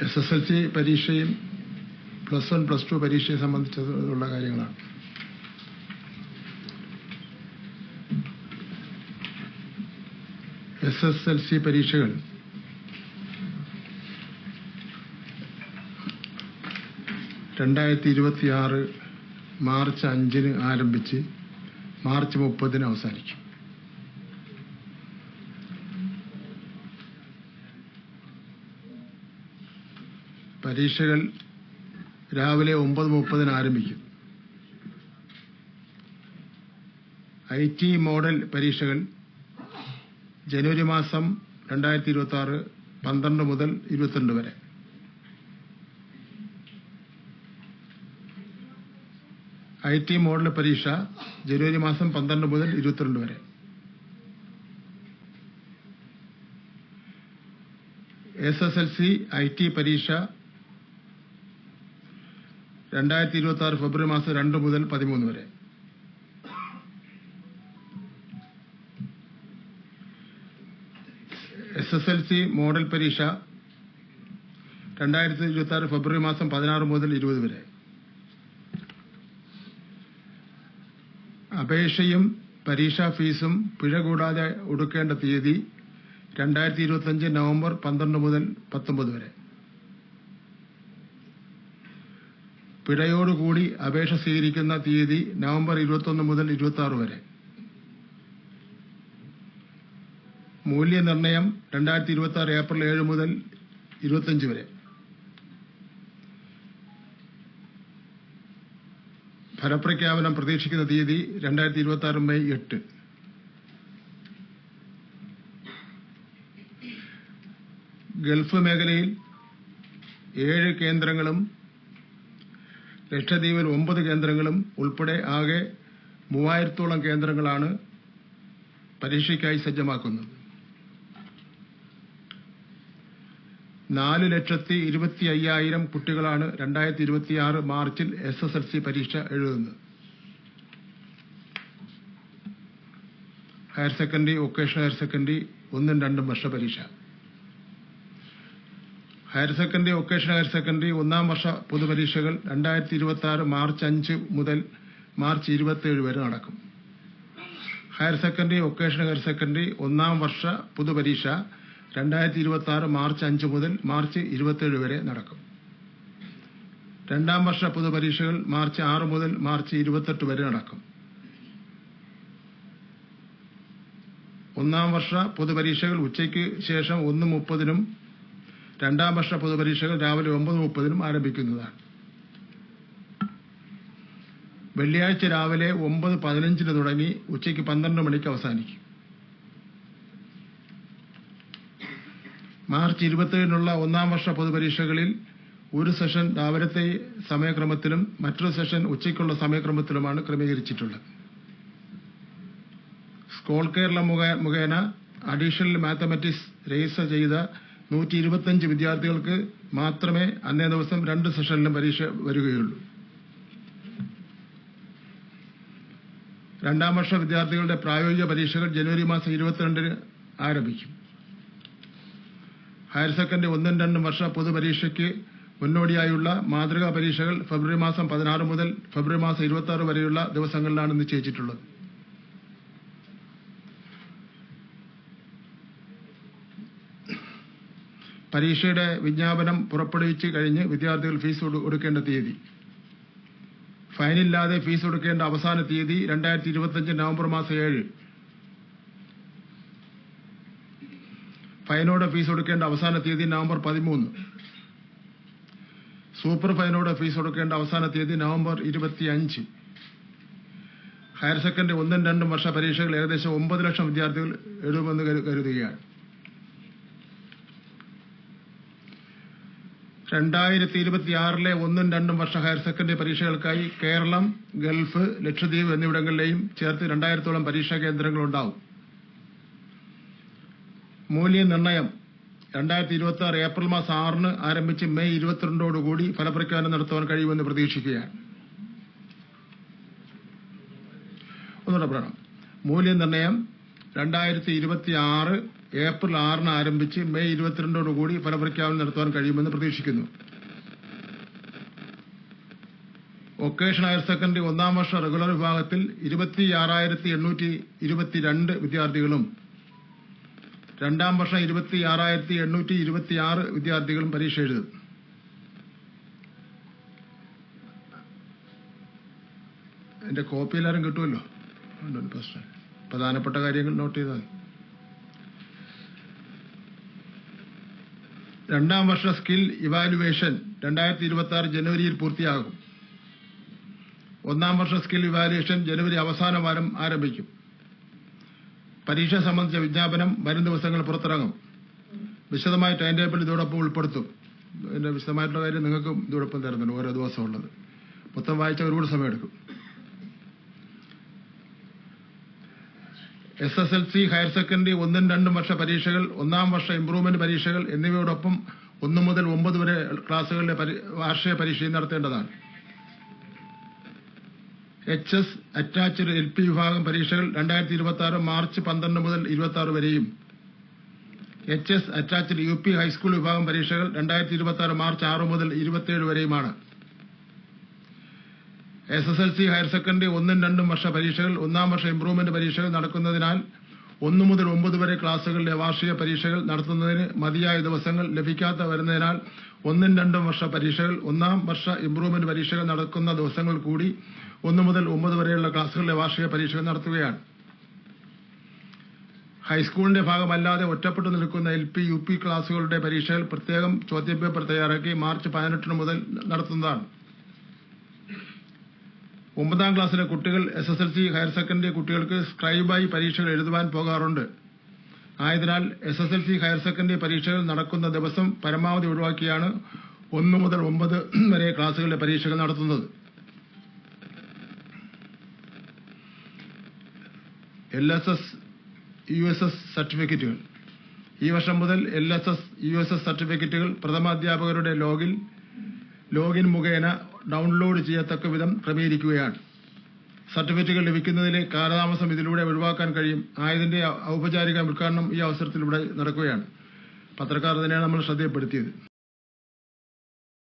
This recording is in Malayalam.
SSLC പരീക്ഷയും +1 +2 പരീക്ഷയെ സംബന്ധിച്ചുള്ള കാര്യങ്ങളാണ്. SSLC പരീക്ഷകൾ മാർച്ച് 5-ന് ആരംഭിച്ച് മാർച്ച് 30-ന് അവസാനിക്കും. പരീക്ഷകൾ രാവിലെ 9:30-ന് ആരംഭിക്കും. IT മോഡൽ പരീക്ഷകൾ ജനുവരി മാസം 2026 12 മുതൽ 22 വരെ. IT മോഡൽ പരീക്ഷ ജനുവരി മാസം 12 മുതൽ 22 വരെ. SSLC IT പരീക്ഷ 2026 ഫെബ്രുവരി മാസം 2 മുതൽ 13 വരെ. SSLC മോഡൽ പരീക്ഷ 2026 ഫെബ്രുവരി മാസം 16 മുതൽ 20 വരെ. അപേക്ഷയും പരീക്ഷാ ഫീസും പിഴ കൂടാതെ ഒടുക്കേണ്ട തീയതി 2025 നവംബർ 12 മുതൽ 19 വരെ. പിഴയോടുകൂടി അപേക്ഷ സ്വീകരിക്കുന്ന തീയതി നവംബർ 21 മുതൽ 26 വരെ. മൂല്യനിർണ്ണയം 2026 ഏപ്രിൽ 7 മുതൽ 25 വരെ. ഫലപ്രഖ്യാപനം പ്രതീക്ഷിക്കുന്ന തീയതി 2026 മെയ് 8. ഗൾഫ് മേഖലയിൽ 7 കേന്ദ്രങ്ങളും ലക്ഷദ്വീപിൽ 9 കേന്ദ്രങ്ങളും ഉൾപ്പെടെ ആകെ 3000-ഓളം കേന്ദ്രങ്ങളാണ് പരീക്ഷയ്ക്കായി സജ്ജമാക്കുന്നത്. 4,25,000 കുട്ടികളാണ് 2026 മാർച്ചിൽ SSLC പരീക്ഷ എഴുതുന്നത്. Higher secondary, vocational higher secondary 1ഉം 2ഉം വർഷ പരീക്ഷ. Higher secondary, vocational higher secondary 1ാം വർഷ പൊതുപരീക്ഷകൾ 2026 മാർച്ച് 5 മുതൽ മാർച്ച് 27 വരെ നടക്കും. Higher secondary, vocational higher secondary 1ാം വർഷ പൊതുപരീക്ഷ 2026 മാർച്ച് 5 മുതൽ മാർച്ച് 27 വരെ നടക്കും. 2ാം വർഷ പൊതുപരീക്ഷകൾ മാർച്ച് 6 മുതൽ മാർച്ച് 28 വരെ നടക്കും. 1ാം വർഷ പൊതുപരീക്ഷകൾ ഉച്ചയ്ക്ക് ശേഷം 1:30-നും 2ാം വർഷ പൊതുപരീക്ഷകൾ രാവിലെ 9:30-നും ആരംഭിക്കുന്നതാണ്. വെള്ളിയാഴ്ച രാവിലെ 9:15-ന് തുടങ്ങി ഉച്ചയ്ക്ക് 12 മണിക്ക് അവസാനിക്കും. മാർച്ച് 27-നുള്ള 1ാം വർഷ പൊതുപരീക്ഷകളിൽ ഒരു സെഷൻ രാവിലത്തെ സമയക്രമത്തിലും മറ്റൊരു സെഷൻ ഉച്ചയ്ക്കുള്ള സമയക്രമത്തിലുമാണ് ക്രമീകരിച്ചിട്ടുള്ളത്. സ്കോൾ കേരള മുഖേന അഡീഷണൽ മാത്തമാറ്റിക്സ് രജിസ്റ്റർ ചെയ്ത 125 വിദ്യാർത്ഥികൾക്ക് മാത്രമേ അന്നേ ദിവസം 2 സെഷനിലും പരീക്ഷ വരികയുള്ളൂ. 2ാം വർഷ വിദ്യാർത്ഥികളുടെ പ്രായോഗിക പരീക്ഷകൾ ജനുവരി മാസം 22-ന് ആരംഭിക്കും. ഹയർ സെക്കൻഡറി 1ഉം 2ഉം വർഷ പൊതുപരീക്ഷയ്ക്ക് മുന്നോടിയായുള്ള മാതൃകാ പരീക്ഷകൾ ഫെബ്രുവരി മാസം 16 മുതൽ ഫെബ്രുവരി മാസം 26 വരെയുള്ള ദിവസങ്ങളിലാണ് നിശ്ചയിച്ചിട്ടുള്ളത്. പരീക്ഷയുടെ വിജ്ഞാപനം പുറപ്പെടുവിച്ച് കഴിഞ്ഞ് വിദ്യാർത്ഥികൾ ഫീസ് കൊടുക്കേണ്ട തീയതി. ഫൈനില്ലാതെ ഫീസ് കൊടുക്കേണ്ട അവസാന തീയതി 2025 നവംബർ മാസം 7. ഫൈനോടെ ഫീസ് കൊടുക്കേണ്ട അവസാന തീയതി നവംബർ 13. സൂപ്പർ ഫൈനോടെ ഫീസ് കൊടുക്കേണ്ട അവസാന തീയതി നവംബർ 25. ഹയർ സെക്കൻഡറി 1ഉം 2ഉം വർഷ പരീക്ഷകൾ ഏകദേശം 9 ലക്ഷം വിദ്യാർത്ഥികൾ എഴുതുമെന്ന് കരുതുകയാണ്. 2026-ലെ 1ഉം 2ഉം വർഷ ഹയർ സെക്കൻഡറി പരീക്ഷകൾക്കായി കേരളം, ഗൾഫ്, ലക്ഷദ്വീപ് എന്നിവിടങ്ങളിലെയും ചേർത്ത് 2000-ഓളം പരീക്ഷാ കേന്ദ്രങ്ങളുണ്ടാവും. മൂല്യനിർണ്ണയം 2026 ഏപ്രിൽ മാസം 6-ന് ആരംഭിച്ച് മെയ് 22-ഓടുകൂടി ഫലപ്രഖ്യാപനം നടത്തുവാൻ കഴിയുമെന്ന് പ്രതീക്ഷിക്കുകയാണ്. ഒന്നുകൂടെ പറയണം. മൂല്യനിർണ്ണയം 2026 ഏപ്രിൽ 6 ആരംഭിച്ച് മെയ് 22 ഫലപ്രഖ്യാപനം നടത്താൻ കഴിയുമെന്ന് പ്രതീക്ഷിക്കുന്നു. വൊക്കേഷണൽ ഹയർ സെക്കൻഡറി 1ാം വർഷ റെഗുലർ വിഭാഗത്തിൽ 26,822 വിദ്യാർത്ഥികളും 2ാം വർഷം 26,826 വിദ്യാർത്ഥികളും പരീക്ഷ എഴുതും. എന്റെ കോപ്പി എല്ലാവരും കിട്ടുമല്ലോ. പ്രധാനപ്പെട്ട കാര്യങ്ങൾ നോട്ട് ചെയ്താൽ. 2ാം വർഷ സ്കിൽ ഇവാലുവേഷൻ 2026 ജനുവരിയിൽ പൂർത്തിയാകും. 1ാം വർഷ സ്കിൽ ഇവാലുവേഷൻ ജനുവരി അവസാന വാരം ആരംഭിക്കും. പരീക്ഷ സംബന്ധിച്ച വിജ്ഞാപനം വരും ദിവസങ്ങൾ പുറത്തിറങ്ങും. വിശദമായ ടൈം ടേബിൾ ഇതോടൊപ്പം ഉൾപ്പെടുത്തും. ഇതിന്റെ വിശദമായിട്ടുള്ള കാര്യം നിങ്ങൾക്ക് ഇതോടൊപ്പം തരുന്നുണ്ട്, ഓരോ ദിവസം ഉള്ളത്. മൊത്തം വായിച്ചാൽ ഒരുപാട് സമയമെടുക്കും. SSLC ഹയർ സെക്കൻഡറി 1ഉം 2ഉം വർഷ പരീക്ഷകൾ, 1ാം വർഷ ഇംപ്രൂവ്മെന്റ് പരീക്ഷകൾ എന്നിവയോടൊപ്പം 1 മുതൽ 9 വരെ ക്ലാസുകളിലെ വാർഷിക പരീക്ഷയും നടത്തേണ്ടതാണ്. HS അറ്റാച്ച്ഡ് LP വിഭാഗം പരീക്ഷകൾ 2026 മാർച്ച് 12 മുതൽ 26 വരെയും HS അറ്റാച്ച്ഡ് UP ഹൈസ്കൂൾ വിഭാഗം പരീക്ഷകൾ 2026 മാർച്ച് 6 മുതൽ 27 വരെയുമാണ്. SSLC ഹയർ സെക്കൻഡറി 1ഉം 2ഉം വർഷ പരീക്ഷകൾ, 1ാം വർഷ ഇംപ്രൂവ്മെന്റ് പരീക്ഷകൾ നടക്കുന്നതിനാൽ 1 മുതൽ 9 വരെ ക്ലാസുകളിലെ വാർഷിക പരീക്ഷകൾ നടത്തുന്നതിന് മതിയായ ദിവസങ്ങൾ ലഭിക്കാതെ വരുന്നതിനാൽ 1ഉം 2ഉം വർഷ പരീക്ഷകൾ, 1ാം വർഷ ഇംപ്രൂവ്മെന്റ് പരീക്ഷകൾ നടക്കുന്ന ദിവസങ്ങൾ കൂടി 1 മുതൽ 9 വരെയുള്ള ക്ലാസുകളിലെ വാർഷിക പരീക്ഷകൾ നടത്തുകയാണ്. ഹൈസ്കൂളിന്റെ ഭാഗമല്ലാതെ ഒറ്റപ്പെട്ടു നിൽക്കുന്ന LP UP ക്ലാസുകളുടെ പരീക്ഷകൾ പ്രത്യേകം ചോദ്യപേപ്പർ തയ്യാറാക്കി മാർച്ച് 18 മുതൽ നടത്തുന്നതാണ്. 9ാം ക്ലാസ്സിലെ കുട്ടികൾ SSLC ഹയർ സെക്കൻഡറി കുട്ടികൾക്ക് സ്ക്രൈബായി പരീക്ഷകൾ എഴുതുവാൻ പോകാറുണ്ട്. ആയതിനാൽ SSLC ഹയർ സെക്കൻഡറി പരീക്ഷകൾ നടക്കുന്ന ദിവസം പരമാവധി ഒഴിവാക്കിയാണ് 1 മുതൽ 9 വരെ ക്ലാസുകളിലെ പരീക്ഷകൾ നടത്തുന്നത്. LSS USS സർട്ടിഫിക്കറ്റുകൾ. ഈ വർഷം മുതൽ LSS USS സർട്ടിഫിക്കറ്റുകൾ പ്രഥമാധ്യാപകരുടെ ലോഗിൻ മുഖേന ഡൗൺലോഡ് ചെയ്യത്തക്ക വിധം ക്രമീകരിക്കുകയാണ്. സർട്ടിഫിക്കറ്റുകൾ ലഭിക്കുന്നതിലെ കാലതാമസം ഇതിലൂടെ ഒഴിവാക്കാൻ കഴിയും. ആയതിന്റെ ഔപചാരിക ഉദ്ഘാടനം ഈ അവസരത്തിലൂടെ നടക്കുകയാണ്. പത്രക്കാർ തന്നെയാണ് നമ്മൾ ശ്രദ്ധയപ്പെടുത്തിയത്.